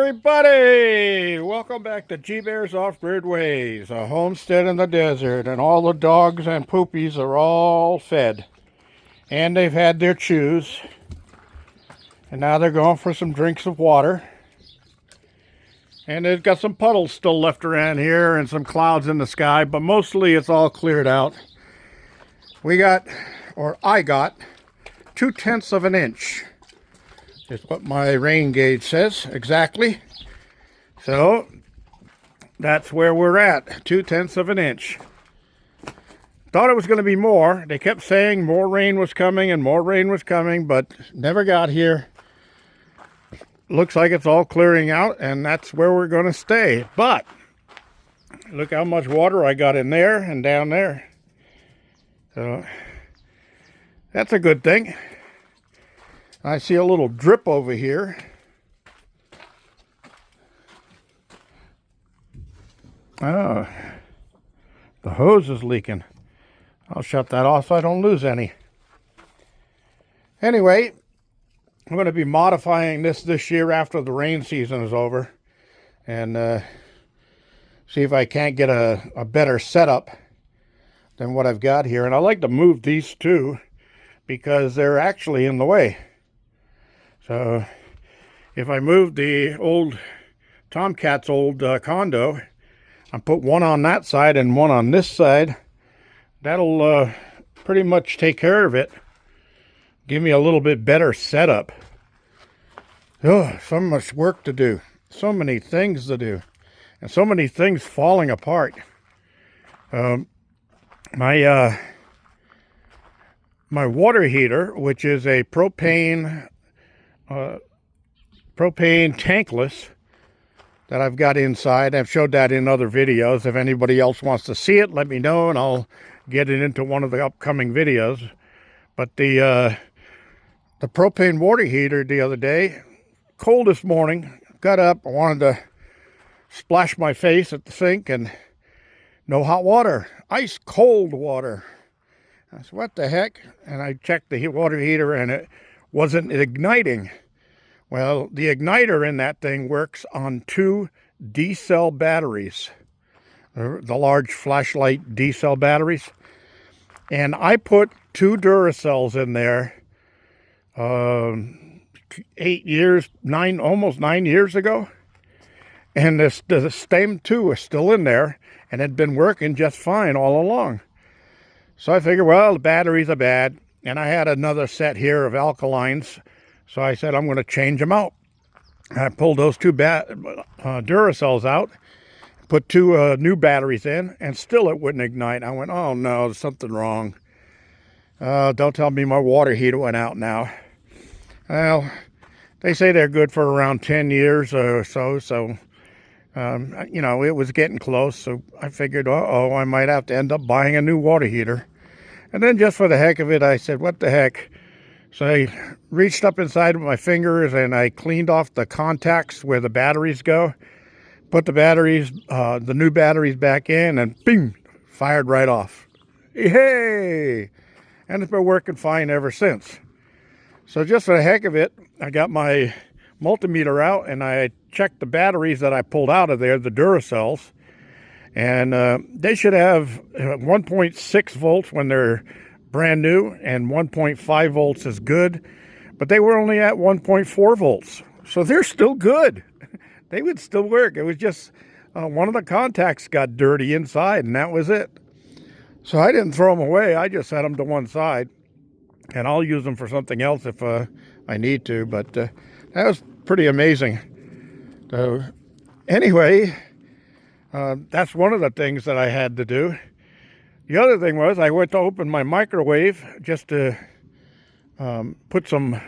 everybody! Welcome back to G-Bear's Off-Grid Ways, a homestead in the desert, and all the dogs and poopies are all fed. And they've had their chews. And now they're going for some drinks of water. And they've got some puddles still left around here and some clouds in the sky, but mostly it's all cleared out. I got 2/10 of an inch. Is what my rain gauge says exactly. So that's where we're at, 2/10 of an inch. Thought it was going to be more. They kept saying more rain was coming and more rain was coming, but never got here. Looks like it's all clearing out, and that's where we're going to stay. But look how much water I got in there and down there. So that's a good thing. I see a little drip over here. Oh, the hose is leaking. I'll shut that off so I don't lose any. Anyway, I'm going to be modifying this year after the rain season is over, and see if I can't get a better setup than what I've got here. And I like to move these two because they're actually in the way. So if I move the old Tomcat's old condo, I put one on that side and one on this side, that'll pretty much take care of it. Give me a little bit better setup. Oh, so much work to do. So many things to do. And so many things falling apart. My water heater, which is a propane tankless that I've got inside. I've showed that in other videos. If anybody else wants to see it, let me know and I'll get it into one of the upcoming videos. But the propane water heater the other day, cold this morning, got up, I wanted to splash my face at the sink and no hot water, ice cold water. I said, what the heck? And I checked the water heater and it wasn't igniting. Well, the igniter in that thing works on 2 D-cell batteries, the large flashlight D-cell batteries. And I put 2 Duracells in there almost 9 years ago. And the same 2 are still in there and had been working just fine all along. So I figured, well, the batteries are bad. And I had another set here of alkalines. So I said, I'm going to change them out. I pulled those 2 Duracells out, put 2 new batteries in, and still it wouldn't ignite. I went, oh no, there's something wrong. Don't tell me my water heater went out now. Well, they say they're good for around 10 years or so. So, you know, it was getting close. So I figured, uh-oh, I might have to end up buying a new water heater. And then just for the heck of it, I said, what the heck? So I reached up inside with my fingers and I cleaned off the contacts where the batteries go, put the batteries, the new batteries back in, and bing, fired right off. Hey! And it's been working fine ever since. So just for the heck of it, I got my multimeter out and I checked the batteries that I pulled out of there, the Duracells. And they should have 1.6 volts when they're brand new, and 1.5 volts is good. But they were only at 1.4 volts. So they're still good. They would still work. It was just one of the contacts got dirty inside, and that was it. So I didn't throw them away. I just set them to one side. And I'll use them for something else if I need to. But that was pretty amazing. So anyway, that's one of the things that I had to do. The other thing was I went to open my microwave just to put some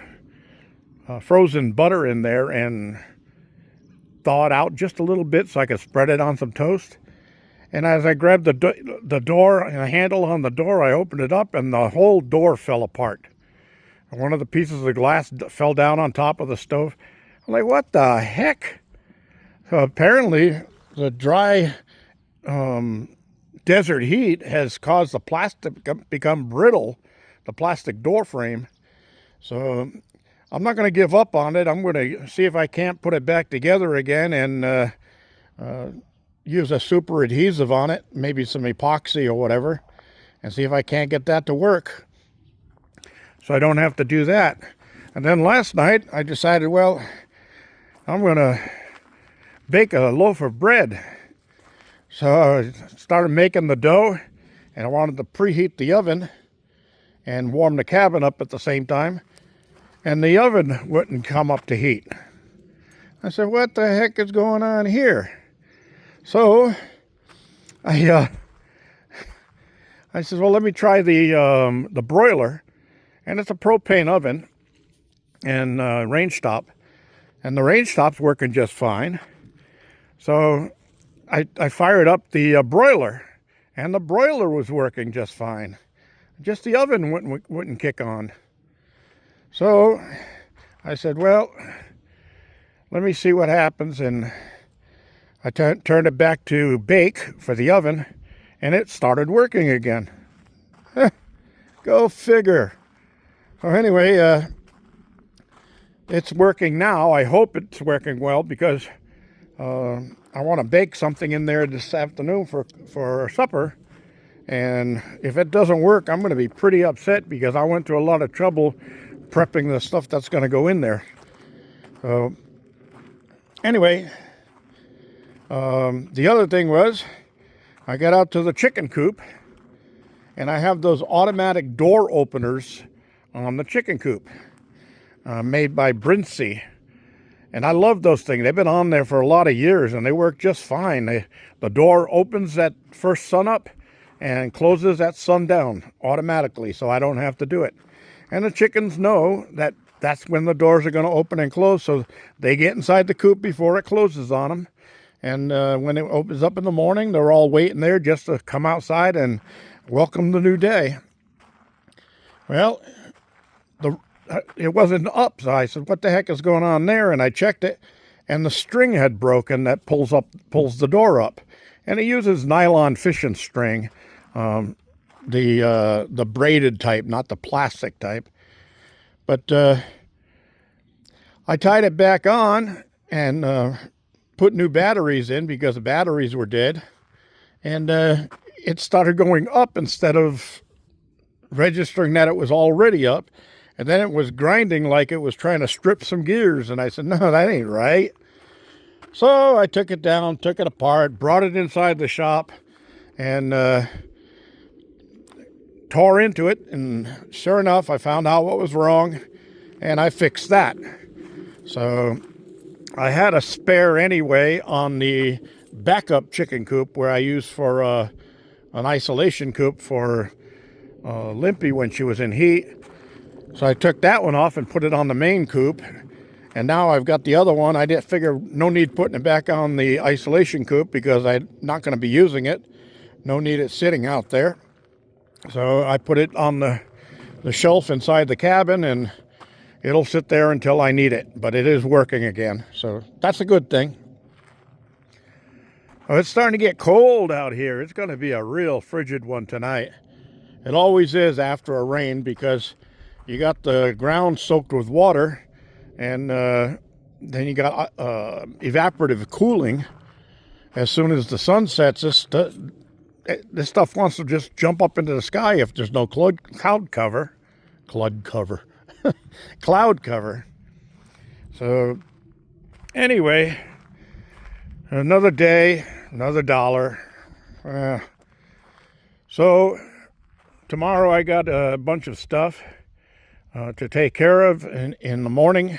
frozen butter in there and thaw it out just a little bit so I could spread it on some toast. And as I grabbed the door and the handle on the door, I opened it up and the whole door fell apart. And one of the pieces of glass fell down on top of the stove. I'm like, what the heck? So apparently the dry desert heat has caused the plastic become brittle, the plastic door frame. So I'm not going to give up on it. I'm going to see if I can't put it back together again and use a super adhesive on it, maybe some epoxy or whatever, and see if I can't get that to work so I don't have to do that. And then last night I decided, well, I'm going to bake a loaf of bread. So I started making the dough, and I wanted to preheat the oven and warm the cabin up at the same time. And the oven wouldn't come up to heat. I said, what the heck is going on here? So I said, well, let me try the broiler. And it's a propane oven and range top. And the range top's working just fine. So I fired up the broiler, and the broiler was working just fine. Just the oven wouldn't kick on. So I said, well, let me see what happens. And I turned it back to bake for the oven, and it started working again. Go figure. So anyway, it's working now. I hope it's working well, because I want to bake something in there this afternoon for supper. And if it doesn't work, I'm going to be pretty upset, because I went through a lot of trouble prepping the stuff that's going to go in there. So anyway, the other thing was, I got out to the chicken coop, and I have those automatic door openers on the chicken coop, made by Brinsea. And I love those things. They've been on there for a lot of years, and they work just fine. The door opens at first sun up and closes at sundown automatically, so I don't have to do it. And the chickens know that that's when the doors are going to open and close, so they get inside the coop before it closes on them. And when it opens up in the morning, they're all waiting there just to come outside and welcome the new day. Well, it wasn't up, so I said, what the heck is going on there? And I checked it, and the string had broken that pulls the door up. And it uses nylon fishing string, the braided type, not the plastic type. But I tied it back on and put new batteries in, because the batteries were dead. And it started going up instead of registering that it was already up. And then it was grinding like it was trying to strip some gears. And I said, no, that ain't right. So I took it down, took it apart, brought it inside the shop, and tore into it. And sure enough, I found out what was wrong, and I fixed that. So I had a spare anyway on the backup chicken coop, where I used for an isolation coop for Limpy when she was in heat. So I took that one off and put it on the main coop. And now I've got the other one. I didn't figure no need putting it back on the isolation coop, because I'm not going to be using it. No need it sitting out there. So I put it on the shelf inside the cabin, and it'll sit there until I need it. But it is working again. So that's a good thing. Oh, it's starting to get cold out here. It's going to be a real frigid one tonight. It always is after a rain, because you got the ground soaked with water, and then you got evaporative cooling. As soon as the sun sets, this stuff wants to just jump up into the sky if there's no cloud cover. Cloud cover. So anyway, another day, another dollar. So tomorrow I got a bunch of stuff to take care of in the morning.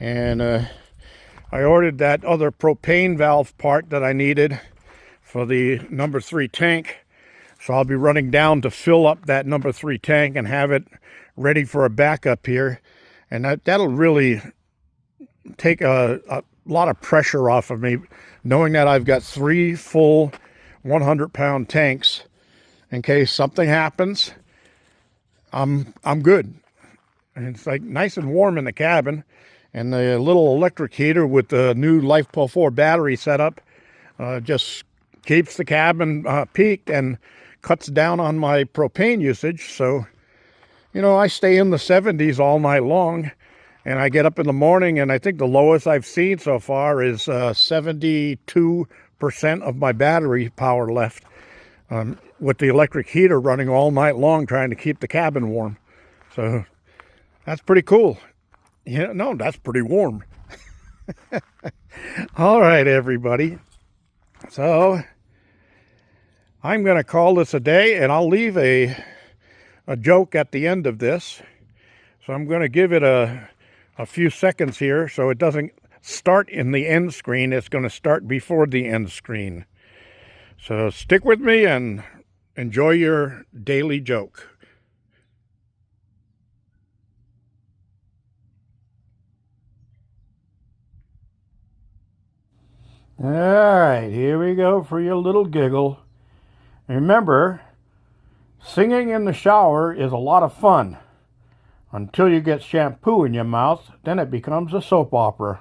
And I ordered that other propane valve part that I needed for the number 3 tank. So I'll be running down to fill up that number 3 tank and have it ready for a backup here. And that'll really take a lot of pressure off of me, knowing that I've got 3 full 100-pound tanks. In case something happens, I'm good. And it's like nice and warm in the cabin. And the little electric heater with the new LifePo 4 battery setup just keeps the cabin peaked and cuts down on my propane usage. So, you know, I stay in the 70s all night long. And I get up in the morning, and I think the lowest I've seen so far is 72% of my battery power left, with the electric heater running all night long trying to keep the cabin warm. So that's pretty cool. Yeah, no, that's pretty warm. All right, everybody. So I'm going to call this a day, and I'll leave a joke at the end of this. So I'm going to give it a few seconds here so it doesn't start in the end screen. It's going to start before the end screen. So stick with me and enjoy your daily joke. All right, here we go for your little giggle. Remember, singing in the shower is a lot of fun until you get shampoo in your mouth. Then it becomes a soap opera.